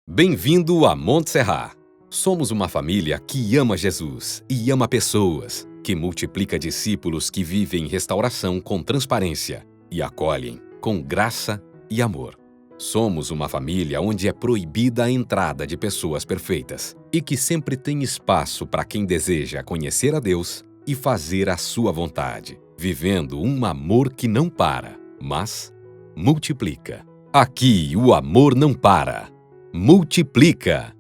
Bem-vindo a Montserrat. Somos uma família que ama Jesus e ama pessoas, que multiplica discípulos que vivem restauração com transparência e acolhem com graça e amor. Somos uma família onde é proibida a entrada de pessoas perfeitas e que sempre tem espaço para quem deseja conhecer a Deus e fazer a sua vontade, vivendo um amor que não para, mas multiplica. Aqui o amor não para. Multiplica.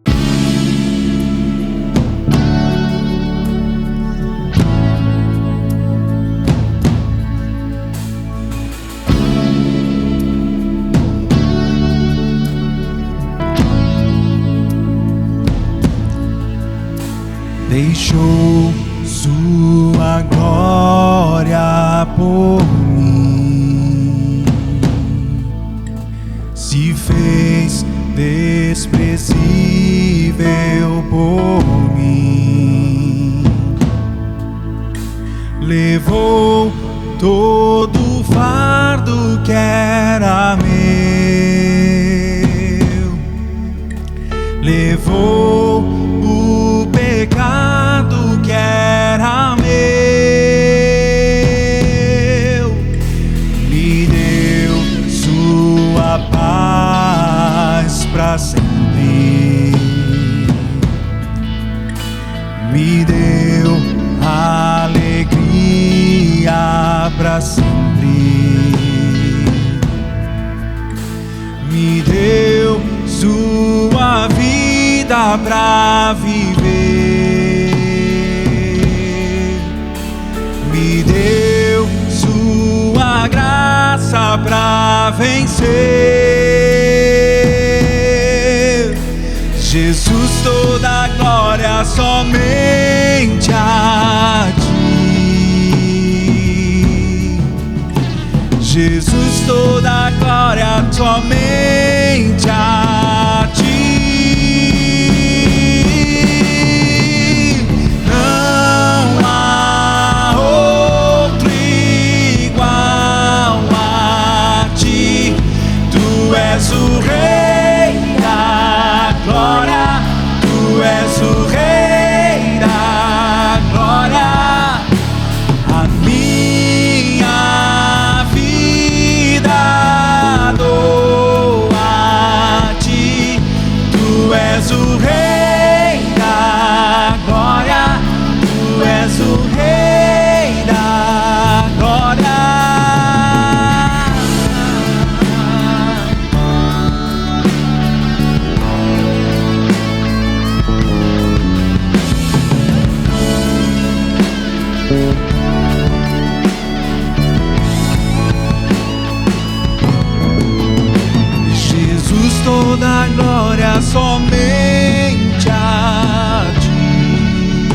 Deixou sua glória por mim, se fez desprezível por mim, levou todo o fardo que era meu, levou o pecado que era meu, me deu sua paz pra sempre, me deu alegria pra sempre, me deu sua vida pra viver, me deu sua graça pra vencer. Jesus, toda glória somente a ti. Jesus, toda glória somente a ti. És o Rei da glória, tu és o Rei da glória, a minha vida dou a ti, tu és o Rei da glória, tu és o Rei da glória. Jesus, toda glória somente a ti.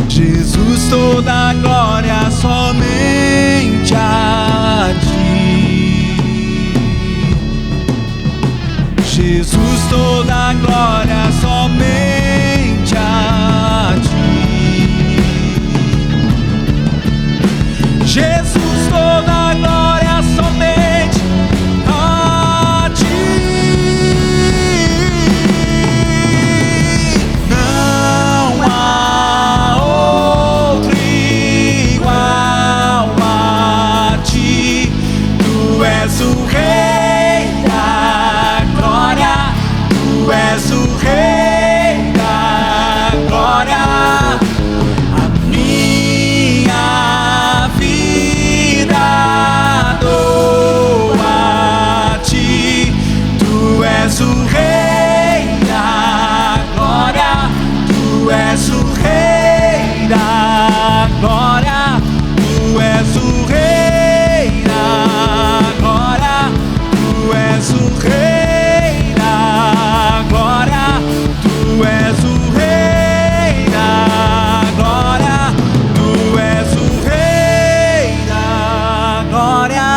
Jesus, toda glória somente a ti. Jesus, toda glória somente a ti. Jesus, toda glória somente a ti. Não há outro igual a ti. Tu és o Rei da glória, tu és o Rei da glória, a minha vida dou a ti, tu és o Rei da glória, tu és o Rei da glória, tu és o Rei da glória, tu és o Rei da glória, tu és o Rei da glória, tu és o Rei da glória.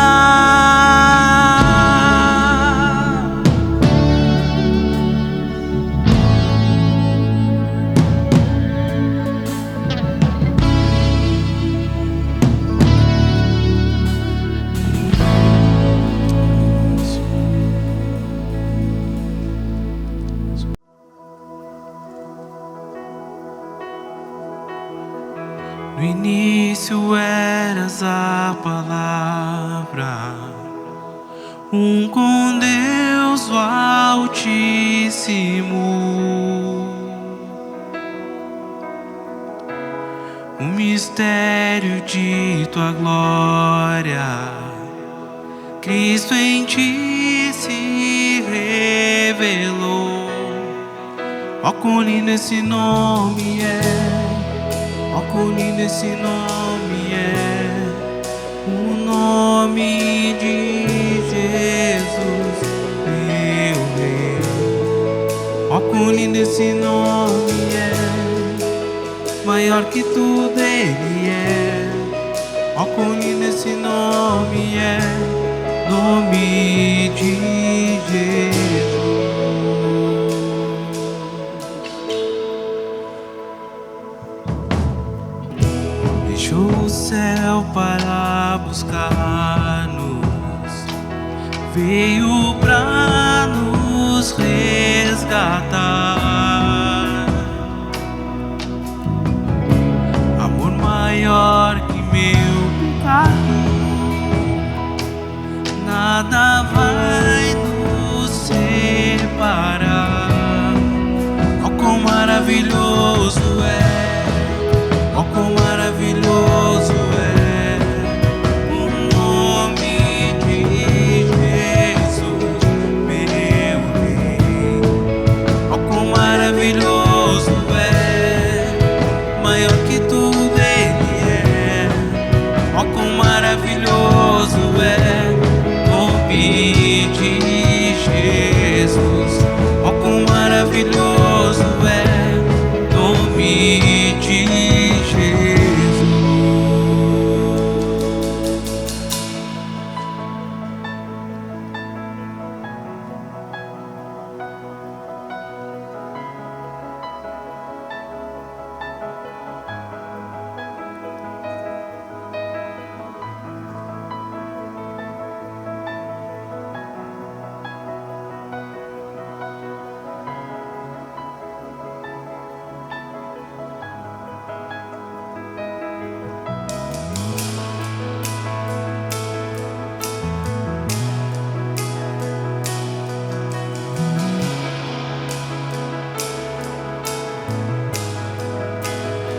início eras a palavra, com Deus o Altíssimo. O mistério de tua glória, Cristo em ti se revelou. Ó, quão lindo esse nome é, ó, quão lindo esse nome é, o nome de Jesus, meu Rei. Ó, quão lindo esse nome é, maior que tudo Ele é. Ó, quão lindo esse nome é, nome de Jesus. Deixou o céu para buscar-nos, veio pra nos resgatar. Amor maior que meu pecado, nada vai nos separar. Ó, quão maravilhoso é, ó, quão maravilhoso é o nome de Jesus, meu Rei. Ó, quão maravilhoso é, maior que tudo Ele é. Ó, quão maravilhoso é o nome de Jesus. Ó, quão maravilhoso é o nome de Jesus.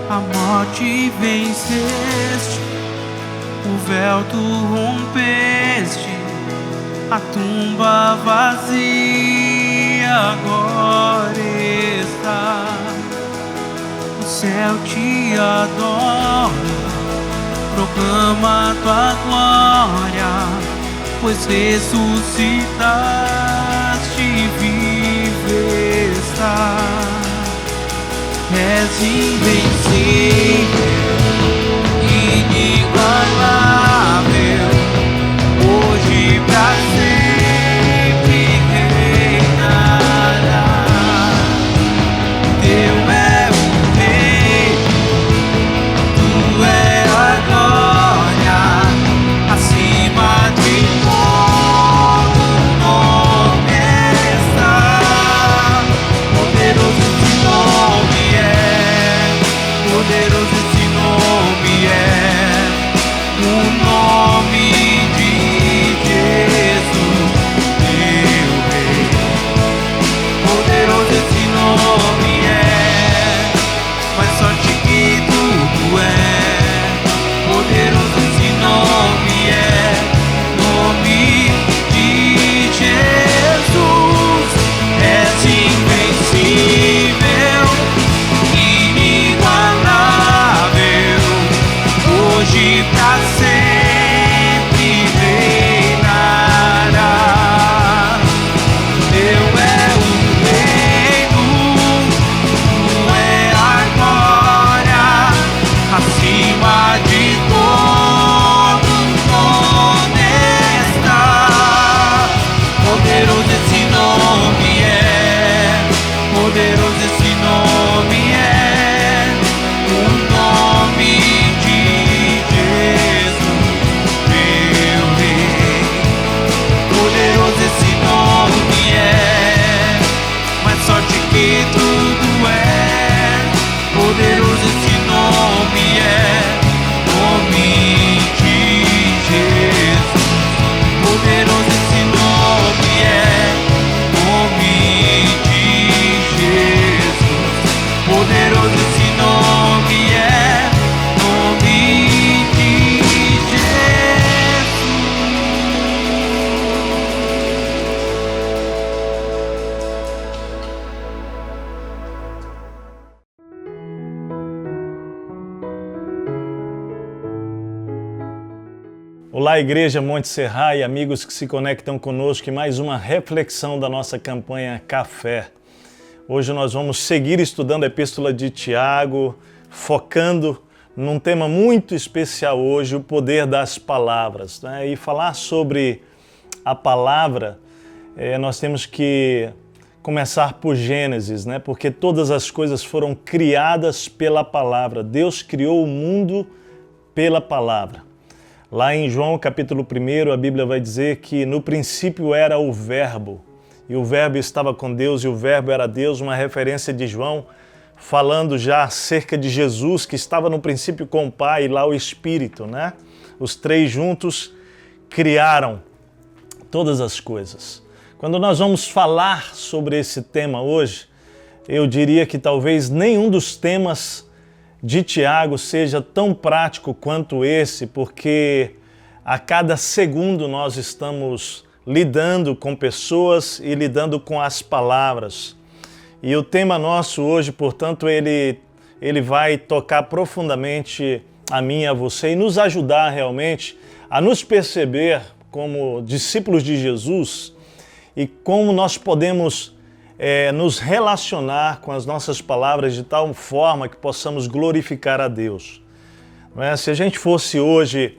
A morte venceste, o véu tu rompeste, a tumba vazia agora está. O céu te adora, proclama tua glória, pois ressuscitaste e vive está. És invencível, inigualável, hoje pra sempre reinará. Teu é o reino, tu é a glória, acima de todo nome está. Poderoso nome é, Olá, Igreja Monte Serra e amigos que se conectam conosco em mais uma reflexão da nossa campanha Café. Hoje nós vamos seguir estudando a Epístola de Tiago, focando num tema muito especial hoje, o poder das palavras, né? E falar sobre a palavra, nós temos que começar por Gênesis, né? Porque todas as coisas foram criadas pela palavra. Deus criou o mundo pela palavra. Lá em João capítulo 1, a Bíblia vai dizer que no princípio era o Verbo, e o Verbo estava com Deus, e o Verbo era Deus, uma referência de João, falando já acerca de Jesus, que estava no princípio com o Pai, e lá o Espírito, né? Os três juntos criaram todas as coisas. Quando nós vamos falar sobre esse tema hoje, eu diria que talvez nenhum dos temas de Tiago seja tão prático quanto esse, porque a cada segundo nós estamos lidando com pessoas e lidando com as palavras. E o tema nosso hoje, portanto, ele vai tocar profundamente a mim e a você e nos ajudar realmente a nos perceber como discípulos de Jesus e como nós podemos nos relacionar com as nossas palavras de tal forma que possamos glorificar a Deus. Não é? Se a gente fosse hoje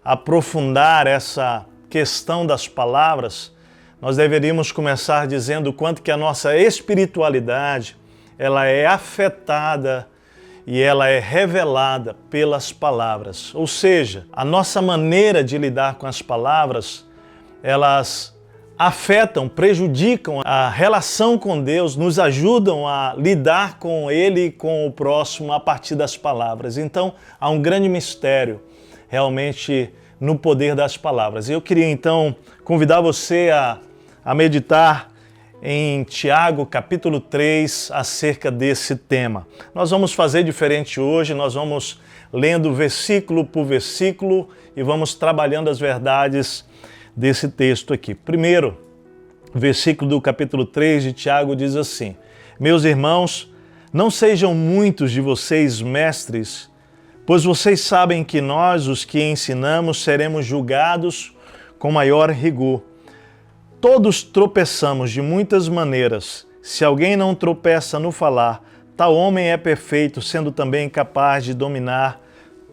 aprofundar essa questão das palavras, nós deveríamos começar dizendo o quanto que a nossa espiritualidade ela é afetada e ela é revelada pelas palavras. Ou seja, a nossa maneira de lidar com as palavras, elas afetam, prejudicam a relação com Deus, nos ajudam a lidar com Ele e com o próximo a partir das palavras. Então, há um grande mistério realmente no poder das palavras. Eu queria então convidar você a meditar em Tiago capítulo 3 acerca desse tema. Nós vamos fazer diferente hoje, nós vamos lendo versículo por versículo e vamos trabalhando as verdades desse texto aqui. Primeiro, versículo do capítulo 3 de Tiago diz assim: Meus irmãos, não sejam muitos de vocês mestres, pois vocês sabem que nós, os que ensinamos, seremos julgados com maior rigor. Todos tropeçamos de muitas maneiras. Se alguém não tropeça no falar, tal homem é perfeito, sendo também capaz de dominar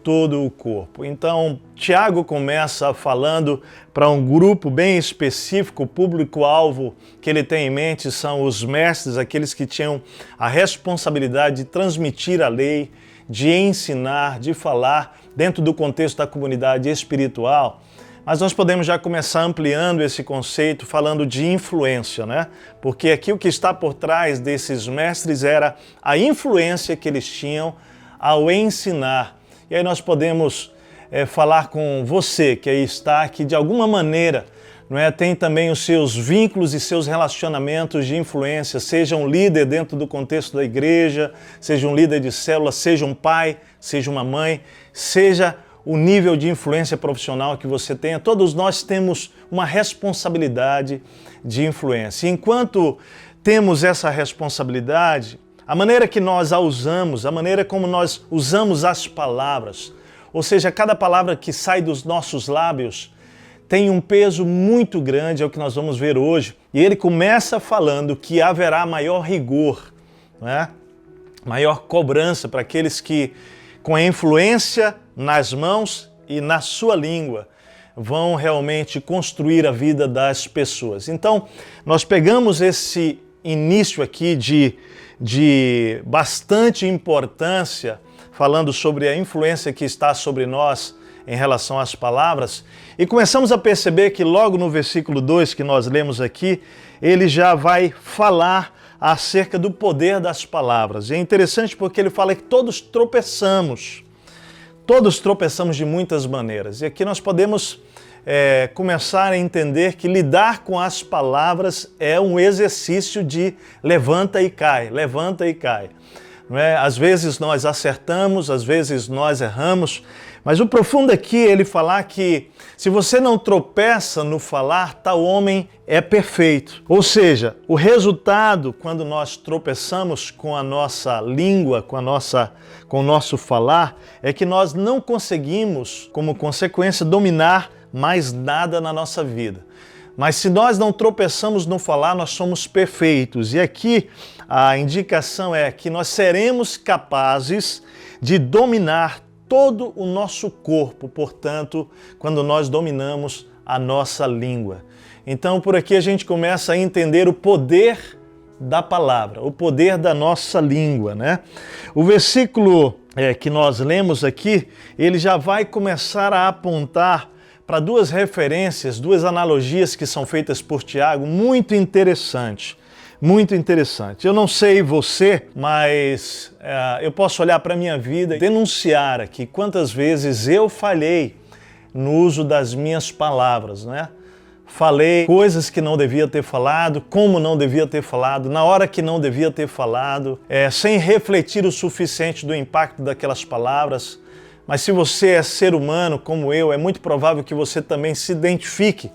todo o corpo. Então, Tiago começa falando para um grupo bem específico, o público-alvo que ele tem em mente são os mestres, aqueles que tinham a responsabilidade de transmitir a lei, de ensinar, de falar dentro do contexto da comunidade espiritual. Mas nós podemos já começar ampliando esse conceito, falando de influência, né? Porque aqui o que está por trás desses mestres era a influência que eles tinham ao ensinar. E aí nós podemos falar com você que aí está, que de alguma maneira tem também os seus vínculos e seus relacionamentos de influência, seja um líder dentro do contexto da igreja, seja um líder de célula, seja um pai, seja uma mãe, seja o nível de influência profissional que você tenha, todos nós temos uma responsabilidade de influência. E enquanto temos essa responsabilidade, a maneira que nós a usamos, a maneira como nós usamos as palavras, ou seja, cada palavra que sai dos nossos lábios tem um peso muito grande, é o que nós vamos ver hoje. E ele começa falando que haverá maior rigor, né? Maior cobrança para aqueles que, com a influência nas mãos e na sua língua, vão realmente construir a vida das pessoas. Então, nós pegamos esse início aqui de bastante importância, falando sobre a influência que está sobre nós em relação às palavras, e começamos a perceber que logo no versículo 2 que nós lemos aqui, ele já vai falar acerca do poder das palavras. E é interessante porque ele fala que todos tropeçamos de muitas maneiras. E aqui nós podemos começar a entender que lidar com as palavras é um exercício de levanta e cai, não é? Às vezes nós acertamos, às vezes nós erramos, mas o profundo aqui é ele falar que se você não tropeça no falar, tal homem é perfeito. Ou seja, o resultado quando nós tropeçamos com a nossa língua, com o nosso falar, é que nós não conseguimos, como consequência, dominar mais nada na nossa vida. Mas se nós não tropeçamos no falar, nós somos perfeitos. E aqui a indicação é que nós seremos capazes de dominar todo o nosso corpo, portanto, quando nós dominamos a nossa língua. Então, por aqui a gente começa a entender o poder da palavra, o poder da nossa língua, né? O versículo que nós lemos aqui, ele já vai começar a apontar para duas referências, duas analogias que são feitas por Tiago, muito interessante. Muito interessante. Eu não sei você, mas eu posso olhar para a minha vida e denunciar aqui quantas vezes eu falhei no uso das minhas palavras, né? Falei coisas que não devia ter falado, como não devia ter falado, na hora que não devia ter falado, sem refletir o suficiente do impacto daquelas palavras. Mas se você é ser humano como eu, é muito provável que você também se identifique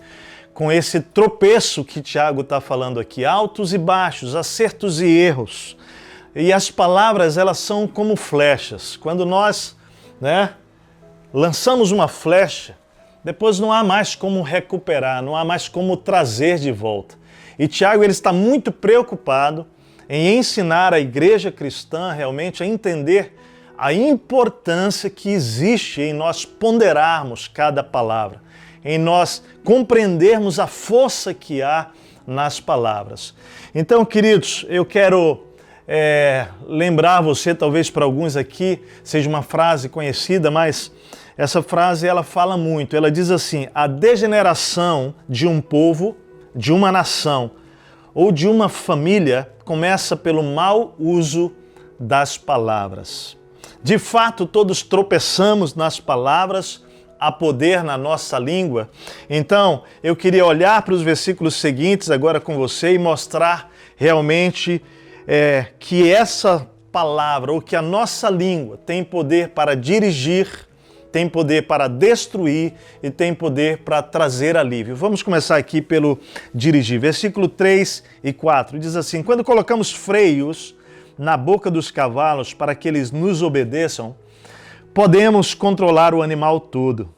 com esse tropeço que Tiago está falando aqui, altos e baixos, acertos e erros. E as palavras, elas são como flechas. Quando nós, lançamos uma flecha, depois não há mais como recuperar, não há mais como trazer de volta. E Tiago, ele está muito preocupado em ensinar a igreja cristã realmente a entender a importância que existe em nós ponderarmos cada palavra, em nós compreendermos a força que há nas palavras. Então, queridos, eu quero lembrar você, talvez para alguns aqui seja uma frase conhecida, mas essa frase ela fala muito. Ela diz assim: a degeneração de um povo, de uma nação ou de uma família começa pelo mau uso das palavras. De fato, todos tropeçamos nas palavras, há poder na nossa língua. Então, eu queria olhar para os versículos seguintes agora com você e mostrar realmente que essa palavra, ou que a nossa língua tem poder para dirigir, tem poder para destruir e tem poder para trazer alívio. Vamos começar aqui pelo dirigir. Versículo 3 e 4 diz assim: quando colocamos freios na boca dos cavalos para que eles nos obedeçam, podemos controlar o animal todo.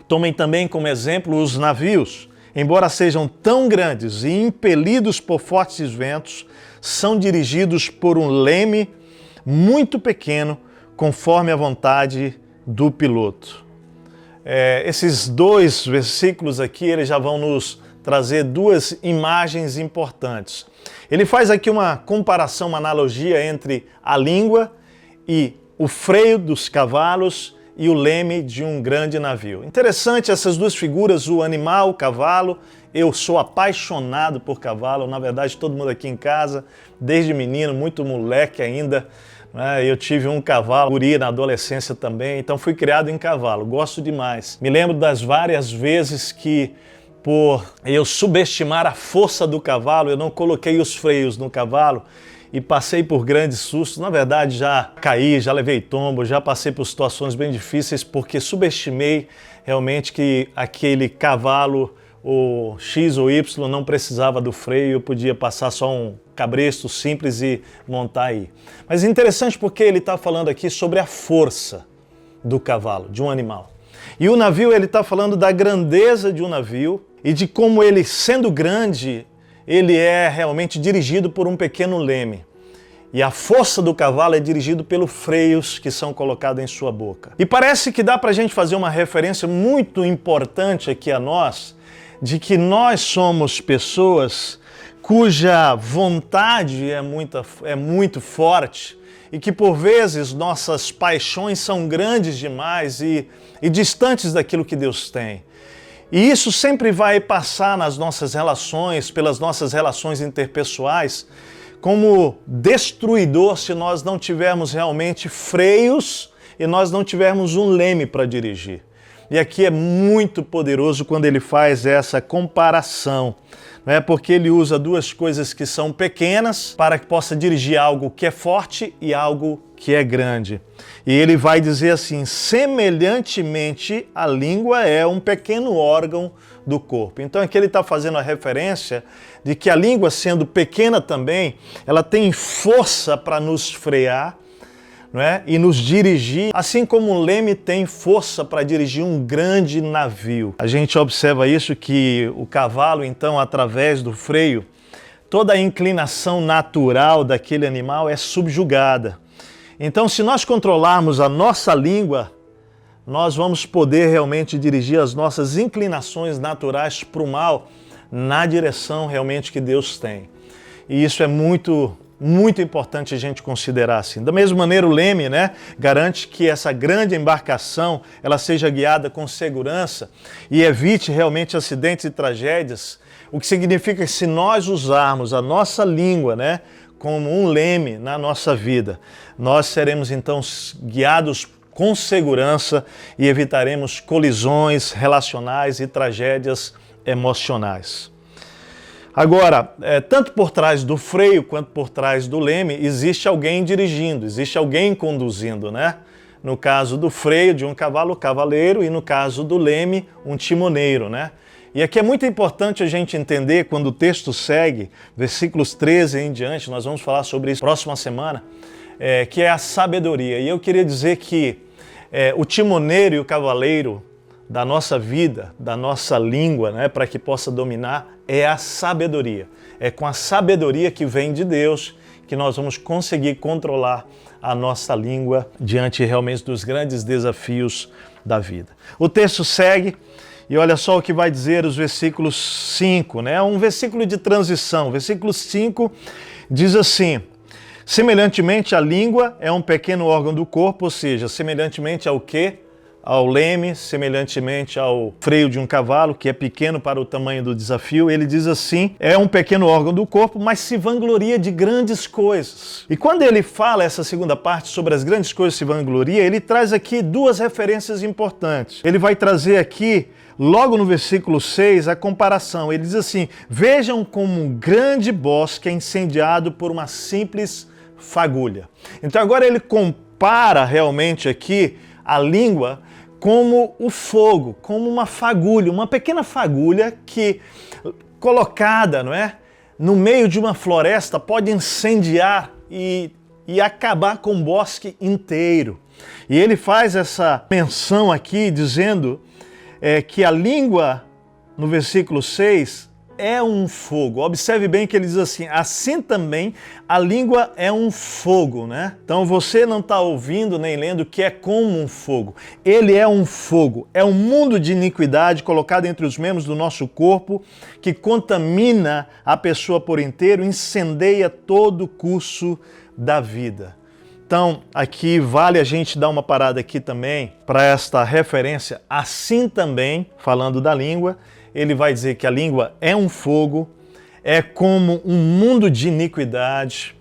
Tomem também como exemplo os navios. Embora sejam tão grandes e impelidos por fortes ventos, são dirigidos por um leme muito pequeno, conforme a vontade do piloto. Esses dois versículos aqui, eles já vão nos trazer duas imagens importantes. Ele faz aqui uma comparação, uma analogia entre a língua e o freio dos cavalos e o leme de um grande navio. Interessante essas duas figuras, o animal, o cavalo. Eu sou apaixonado por cavalo, na verdade todo mundo aqui em casa, desde menino, muito moleque ainda, eu tive um cavalo, guri na adolescência também, então fui criado em cavalo, gosto demais. Me lembro das várias vezes que, por eu subestimar a força do cavalo, eu não coloquei os freios no cavalo e passei por grandes sustos. Na verdade, já caí, já levei tombo, já passei por situações bem difíceis porque subestimei realmente que aquele cavalo, o X ou Y, não precisava do freio, eu podia passar só um cabresto simples e montar aí. Mas é interessante porque ele está falando aqui sobre a força do cavalo, de um animal. E o navio, ele está falando da grandeza de um navio e de como ele, sendo grande, ele é realmente dirigido por um pequeno leme. E a força do cavalo é dirigido pelos freios que são colocados em sua boca. E parece que dá para a gente fazer uma referência muito importante aqui a nós, de que nós somos pessoas cuja vontade é muito forte e que por vezes nossas paixões são grandes demais e distantes daquilo que Deus tem. E isso sempre vai passar nas nossas relações, pelas nossas relações interpessoais, como destruidor se nós não tivermos realmente freios e nós não tivermos um leme para dirigir. E aqui é muito poderoso quando ele faz essa comparação, né? Porque ele usa duas coisas que são pequenas para que possa dirigir algo que é forte e algo que é grande. E ele vai dizer assim: semelhantemente, a língua é um pequeno órgão do corpo. Então aqui ele está fazendo a referência de que a língua, sendo pequena também, ela tem força para nos frear, não é? E nos dirigir, assim como o leme tem força para dirigir um grande navio. A gente observa isso, que o cavalo, então, através do freio, toda a inclinação natural daquele animal é subjugada. Então, se nós controlarmos a nossa língua, nós vamos poder realmente dirigir as nossas inclinações naturais para o mal na direção realmente que Deus tem. E isso é muito importante a gente considerar assim. Da mesma maneira, o leme, né, garante que essa grande embarcação ela seja guiada com segurança e evite realmente acidentes e tragédias, o que significa que se nós usarmos a nossa língua, né, como um leme na nossa vida, nós seremos então guiados com segurança e evitaremos colisões relacionais e tragédias emocionais. Agora, tanto por trás do freio quanto por trás do leme, existe alguém dirigindo, existe alguém conduzindo, né? No caso do freio de um cavalo, o cavaleiro, e no caso do leme, um timoneiro, né? E aqui é muito importante a gente entender, quando o texto segue, versículos 13 em diante, nós vamos falar sobre isso próxima semana, que é a sabedoria. E eu queria dizer que o timoneiro e o cavaleiro da nossa vida, da nossa língua, né, para que possa dominar, é a sabedoria. É com a sabedoria que vem de Deus que nós vamos conseguir controlar a nossa língua diante realmente dos grandes desafios da vida. O texto segue e olha só o que vai dizer os versículos 5, né? Um versículo de transição. Versículo 5 diz assim: semelhantemente, a língua é um pequeno órgão do corpo, ou seja, semelhantemente ao quê? Ao leme, semelhantemente ao freio de um cavalo, que é pequeno para o tamanho do desafio. Ele diz assim: é um pequeno órgão do corpo, mas se vangloria de grandes coisas. E quando ele fala essa segunda parte sobre as grandes coisas se vangloria, ele traz aqui duas referências importantes. Ele vai trazer aqui, logo no versículo 6, a comparação. Ele diz assim: vejam como um grande bosque é incendiado por uma simples fagulha. Então agora ele compara realmente aqui a língua como o fogo, como uma fagulha, uma pequena fagulha que, colocada, não é, no meio de uma floresta, pode incendiar e acabar com o bosque inteiro. E ele faz essa menção aqui dizendo que a língua, no versículo 6, é um fogo. Observe bem que ele diz assim: assim também a língua é um fogo, né? Então você não está ouvindo nem lendo que é como um fogo. Ele é um fogo, é um mundo de iniquidade colocado entre os membros do nosso corpo que contamina a pessoa por inteiro, incendeia todo o curso da vida. Então, aqui vale a gente dar uma parada aqui também para esta referência. Assim também, falando da língua, ele vai dizer que a língua é um fogo, é como um mundo de iniquidade,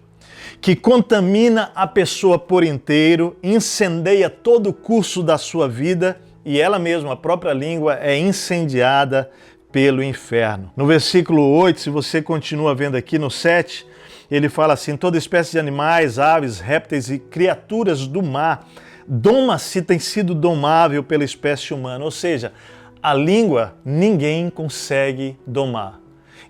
que contamina a pessoa por inteiro, incendeia todo o curso da sua vida e ela mesma, a própria língua, é incendiada pelo inferno. No versículo 8, se você continua vendo aqui no 7, ele fala assim: toda espécie de animais, aves, répteis e criaturas do mar doma-se, tem sido domável pela espécie humana. Ou seja, a língua ninguém consegue domar.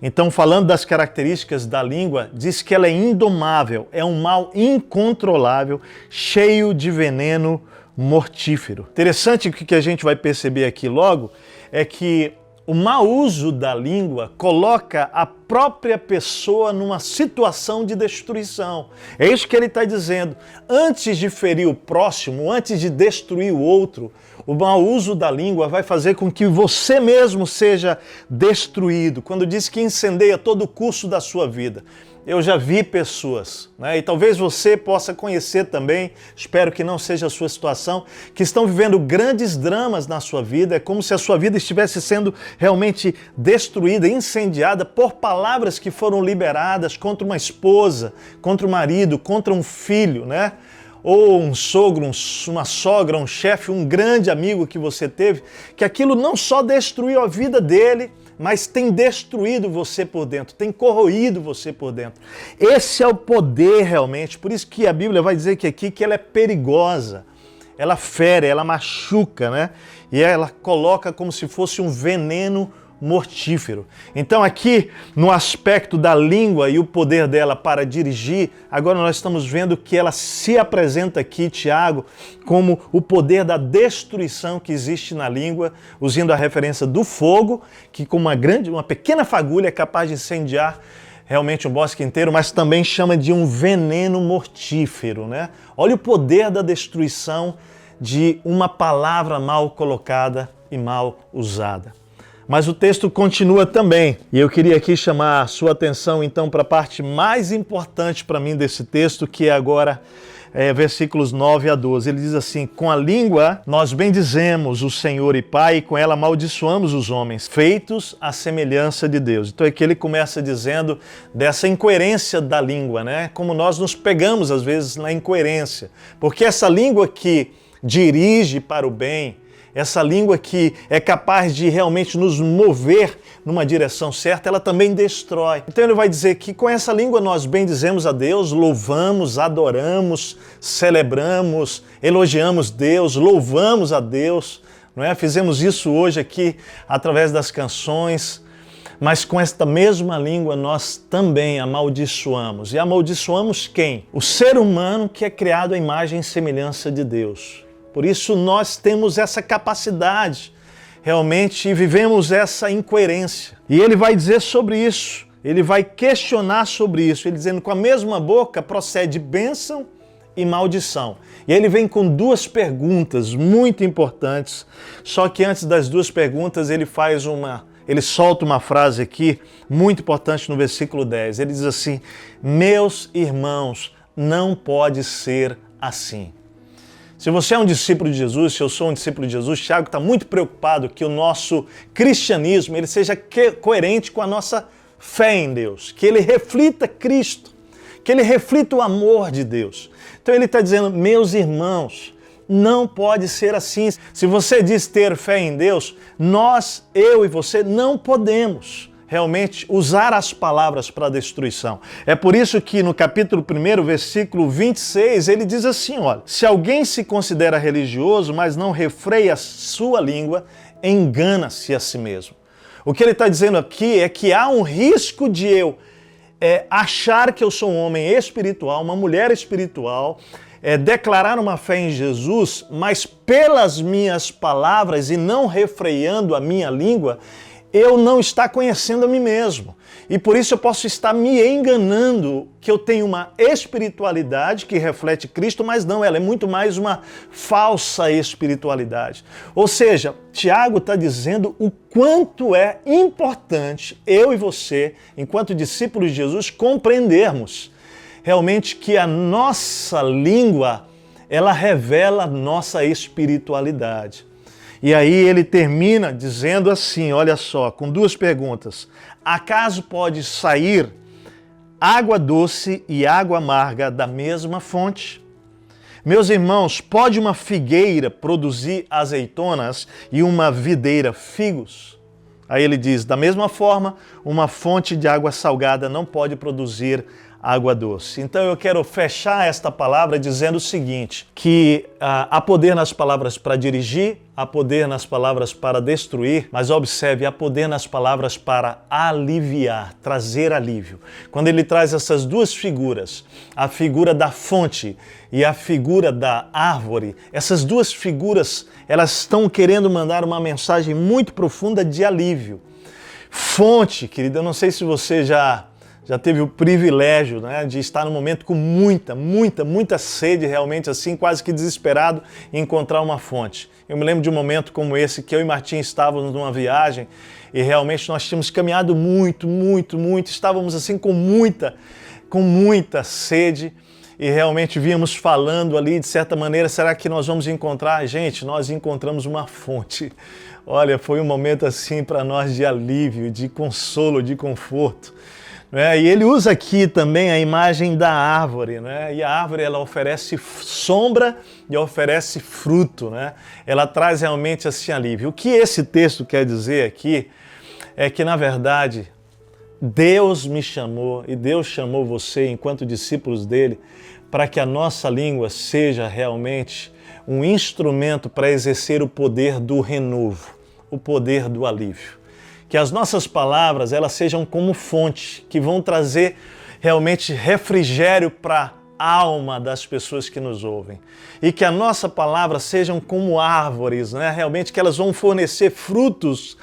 Então, falando das características da língua, diz que ela é indomável, é um mal incontrolável, cheio de veneno mortífero. Interessante que a gente vai perceber aqui logo é que o mau uso da língua coloca a própria pessoa numa situação de destruição. É isso que ele está dizendo. Antes de ferir o próximo, antes de destruir o outro, o mau uso da língua vai fazer com que você mesmo seja destruído. Quando diz que incendeia todo o curso da sua vida. Eu já vi pessoas, né, e talvez você possa conhecer também, espero que não seja a sua situação, que estão vivendo grandes dramas na sua vida. É como se a sua vida estivesse sendo realmente destruída, incendiada por palavras que foram liberadas contra uma esposa, contra o marido, contra um filho, né? ou um sogro, uma sogra, um chefe, um grande amigo que você teve, que aquilo não só destruiu a vida dele, mas tem destruído você por dentro, tem corroído você por dentro. Esse é o poder realmente, por isso que a Bíblia vai dizer que aqui que ela é perigosa, ela fere, ela machuca, né? E ela coloca como se fosse um veneno mortífero. Então aqui, no aspecto da língua e o poder dela para dirigir, agora nós estamos vendo que ela se apresenta aqui, Tiago, como o poder da destruição que existe na língua, usando a referência do fogo, que com uma pequena fagulha é capaz de incendiar realmente um bosque inteiro, mas também chama de um veneno mortífero, né? Olha o poder da destruição de uma palavra mal colocada e mal usada. Mas o texto continua também, e eu queria aqui chamar a sua atenção então para a parte mais importante para mim desse texto, que é agora versículos 9 a 12. Ele diz assim: com a língua nós bendizemos o Senhor e Pai, e com ela amaldiçoamos os homens, feitos à semelhança de Deus. Então aqui ele começa dizendo dessa incoerência da língua, né? Como nós nos pegamos às vezes na incoerência, porque essa língua que dirige para o bem, essa língua que é capaz de realmente nos mover numa direção certa, ela também destrói. Então ele vai dizer que com essa língua nós bendizemos a Deus, louvamos, adoramos, celebramos, elogiamos Deus, louvamos a Deus, não é? Fizemos isso hoje aqui através das canções, mas com esta mesma língua nós também amaldiçoamos. E amaldiçoamos quem? O ser humano que é criado à imagem e semelhança de Deus. Por isso nós temos essa capacidade, realmente vivemos essa incoerência. E ele vai dizer sobre isso, ele vai questionar sobre isso, ele dizendo: com a mesma boca procede bênção e maldição. E ele vem com duas perguntas muito importantes, só que antes das duas perguntas ele solta uma frase aqui muito importante no versículo 10. Ele diz assim: meus irmãos, não pode ser assim. Se você é um discípulo de Jesus, se eu sou um discípulo de Jesus, Tiago está muito preocupado que o nosso cristianismo ele seja coerente com a nossa fé em Deus, que ele reflita Cristo, que ele reflita o amor de Deus. Então ele está dizendo: meus irmãos, não pode ser assim. Se você diz ter fé em Deus, eu e você, não podemos realmente usar as palavras para a destruição. É por isso que no capítulo 1, versículo 26, ele diz assim, olha: se alguém se considera religioso, mas não refreia a sua língua, engana-se a si mesmo. O que ele está dizendo aqui é que há um risco de eu achar que eu sou um homem espiritual, uma mulher espiritual, declarar uma fé em Jesus, mas pelas minhas palavras e não refreando a minha língua, eu não estar conhecendo a mim mesmo. E por isso eu posso estar me enganando que eu tenho uma espiritualidade que reflete Cristo, mas não, ela é muito mais uma falsa espiritualidade. Ou seja, Tiago está dizendo o quanto é importante eu e você, enquanto discípulos de Jesus, compreendermos realmente que a nossa língua, ela revela a nossa espiritualidade. E aí ele termina dizendo assim, olha só, com duas perguntas: acaso pode sair água doce e água amarga da mesma fonte? Meus irmãos, pode uma figueira produzir azeitonas e uma videira figos? Aí ele diz: da mesma forma, uma fonte de água salgada não pode produzir água doce. Então eu quero fechar esta palavra dizendo o seguinte, que há poder nas palavras para dirigir, há poder nas palavras para destruir, mas observe, há poder nas palavras para aliviar, trazer alívio. Quando ele traz essas duas figuras, a figura da fonte e a figura da árvore, essas duas figuras, elas estão querendo mandar uma mensagem muito profunda de alívio. Fonte, querida, eu não sei se você já teve o privilégio, né, de estar num momento com muita sede, realmente assim, quase que desesperado, em encontrar uma fonte. Eu me lembro de um momento como esse, que eu e Martim estávamos numa viagem e realmente nós tínhamos caminhado muito, estávamos assim com muita sede e realmente vínhamos falando ali, de certa maneira, será que nós vamos encontrar? Gente, nós encontramos uma fonte. Olha, foi um momento assim para nós de alívio, de consolo, de conforto. né? E ele usa aqui também a imagem da árvore, né? E a árvore, ela oferece sombra e oferece fruto, né? Ela traz realmente assim alívio. O que esse texto quer dizer aqui é que, na verdade, Deus me chamou e Deus chamou você, enquanto discípulos dele, para que a nossa língua seja realmente um instrumento para exercer o poder do renovo, o poder do alívio. Que as nossas palavras, elas sejam como fonte, que vão trazer realmente refrigério para a alma das pessoas que nos ouvem. E que a nossa palavra sejam como árvores, né? Realmente que elas vão fornecer frutos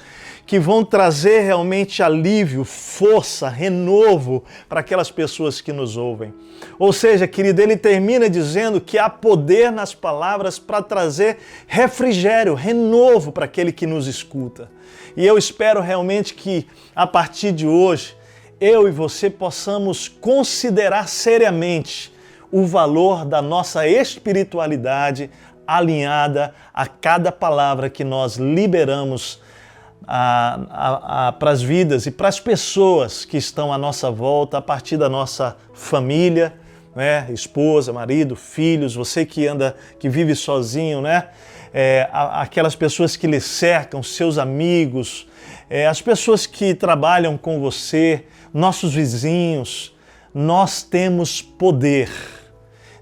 que vão trazer realmente alívio, força, renovo para aquelas pessoas que nos ouvem. Ou seja, querido, ele termina dizendo que há poder nas palavras para trazer refrigério, renovo para aquele que nos escuta. E eu espero realmente que, a partir de hoje, eu e você possamos considerar seriamente o valor da nossa espiritualidade alinhada a cada palavra que nós liberamos para as vidas e para as pessoas que estão à nossa volta, a partir da nossa família, né? Esposa, marido, filhos, você que vive sozinho, né? Aquelas pessoas que lhe cercam, seus amigos, as pessoas que trabalham com você, nossos vizinhos. Nós temos poder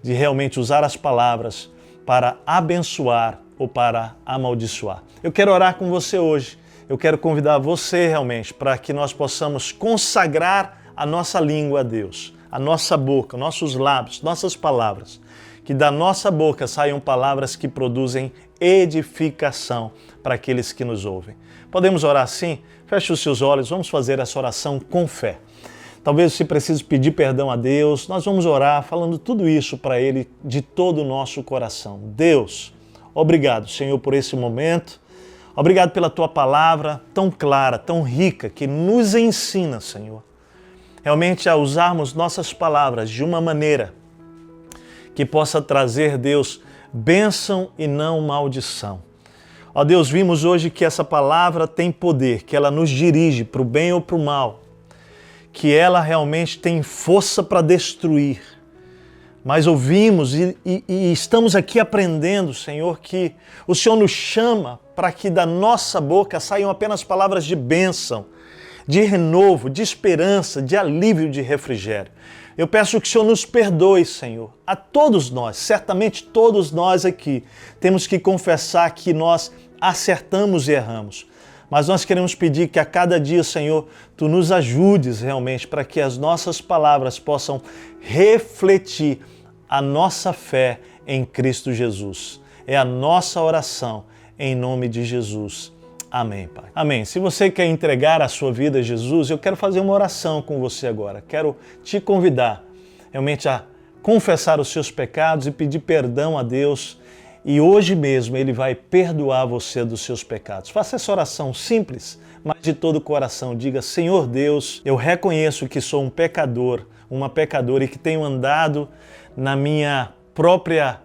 de realmente usar as palavras para abençoar ou para amaldiçoar. Eu quero orar com você hoje. Eu quero convidar você realmente para que nós possamos consagrar a nossa língua a Deus, a nossa boca, nossos lábios, nossas palavras. Que da nossa boca saiam palavras que produzem edificação para aqueles que nos ouvem. Podemos orar assim? Feche os seus olhos, vamos fazer essa oração com fé. Talvez você precise pedir perdão a Deus, nós vamos orar falando tudo isso para Ele de todo o nosso coração. Deus, obrigado, Senhor, por esse momento. Obrigado pela Tua palavra tão clara, tão rica, que nos ensina, Senhor, realmente a usarmos nossas palavras de uma maneira que possa trazer, Deus, bênção e não maldição. Ó Deus, vimos hoje que essa palavra tem poder, que ela nos dirige para o bem ou para o mal, que ela realmente tem força para destruir. Mas ouvimos e estamos aqui aprendendo, Senhor, que o Senhor nos chama para que da nossa boca saiam apenas palavras de bênção, de renovo, de esperança, de alívio, de refrigério. Eu peço que o Senhor nos perdoe, Senhor, a todos nós, certamente todos nós aqui, temos que confessar que nós acertamos e erramos. Mas nós queremos pedir que a cada dia, Senhor, Tu nos ajudes realmente para que as nossas palavras possam refletir a nossa fé em Cristo Jesus. É a nossa oração em nome de Jesus. Amém, Pai. Amém. Se você quer entregar a sua vida a Jesus, eu quero fazer uma oração com você agora. Quero te convidar realmente a confessar os seus pecados e pedir perdão a Deus. E hoje mesmo Ele vai perdoar você dos seus pecados. Faça essa oração simples, mas de todo o coração. Diga: Senhor Deus, eu reconheço que sou um pecador, uma pecadora e que tenho andado na minha própria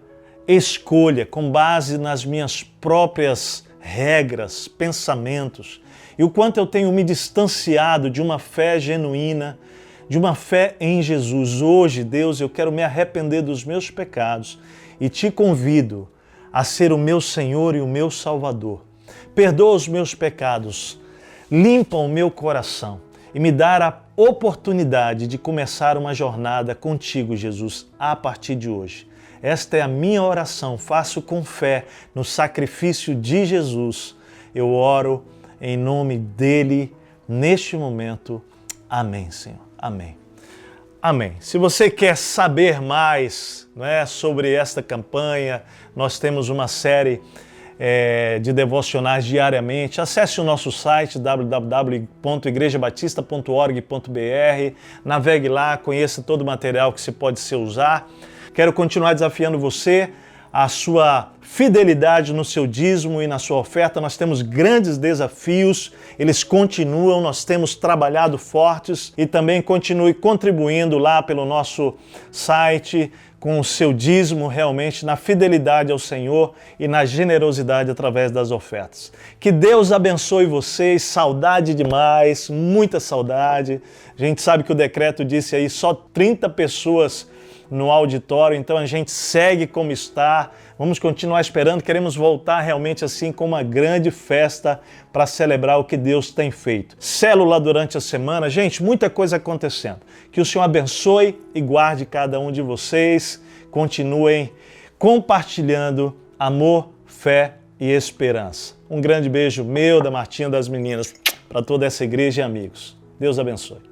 escolha, com base nas minhas próprias regras, pensamentos, e o quanto eu tenho me distanciado de uma fé genuína, de uma fé em Jesus. Hoje, Deus, eu quero me arrepender dos meus pecados e te convido a ser o meu Senhor e o meu Salvador. Perdoa os meus pecados, limpa o meu coração e me dá a oportunidade de começar uma jornada contigo, Jesus, a partir de hoje. Esta é a minha oração, faço com fé no sacrifício de Jesus. Eu oro em nome dele neste momento. Amém, Senhor. Amém. Amém. Se você quer saber mais, sobre esta campanha, nós temos uma série de devocionais diariamente. Acesse o nosso site www.igrejabatista.org.br, navegue lá, conheça todo o material que se pode usar. Quero continuar desafiando você a sua fidelidade no seu dízimo e na sua oferta. Nós temos grandes desafios, eles continuam, nós temos trabalhado fortes, e também continue contribuindo lá pelo nosso site com o seu dízimo, realmente na fidelidade ao Senhor e na generosidade através das ofertas. Que Deus abençoe vocês, saudade demais, muita saudade. A gente sabe que o decreto disse aí só 30 pessoas no auditório, então a gente segue como está, vamos continuar esperando, queremos voltar realmente assim com uma grande festa para celebrar o que Deus tem feito. Célula durante a semana, gente, muita coisa acontecendo. Que o Senhor abençoe e guarde cada um de vocês, continuem compartilhando amor, fé e esperança. Um grande beijo meu, da Martinha, das meninas, para toda essa igreja e amigos. Deus abençoe.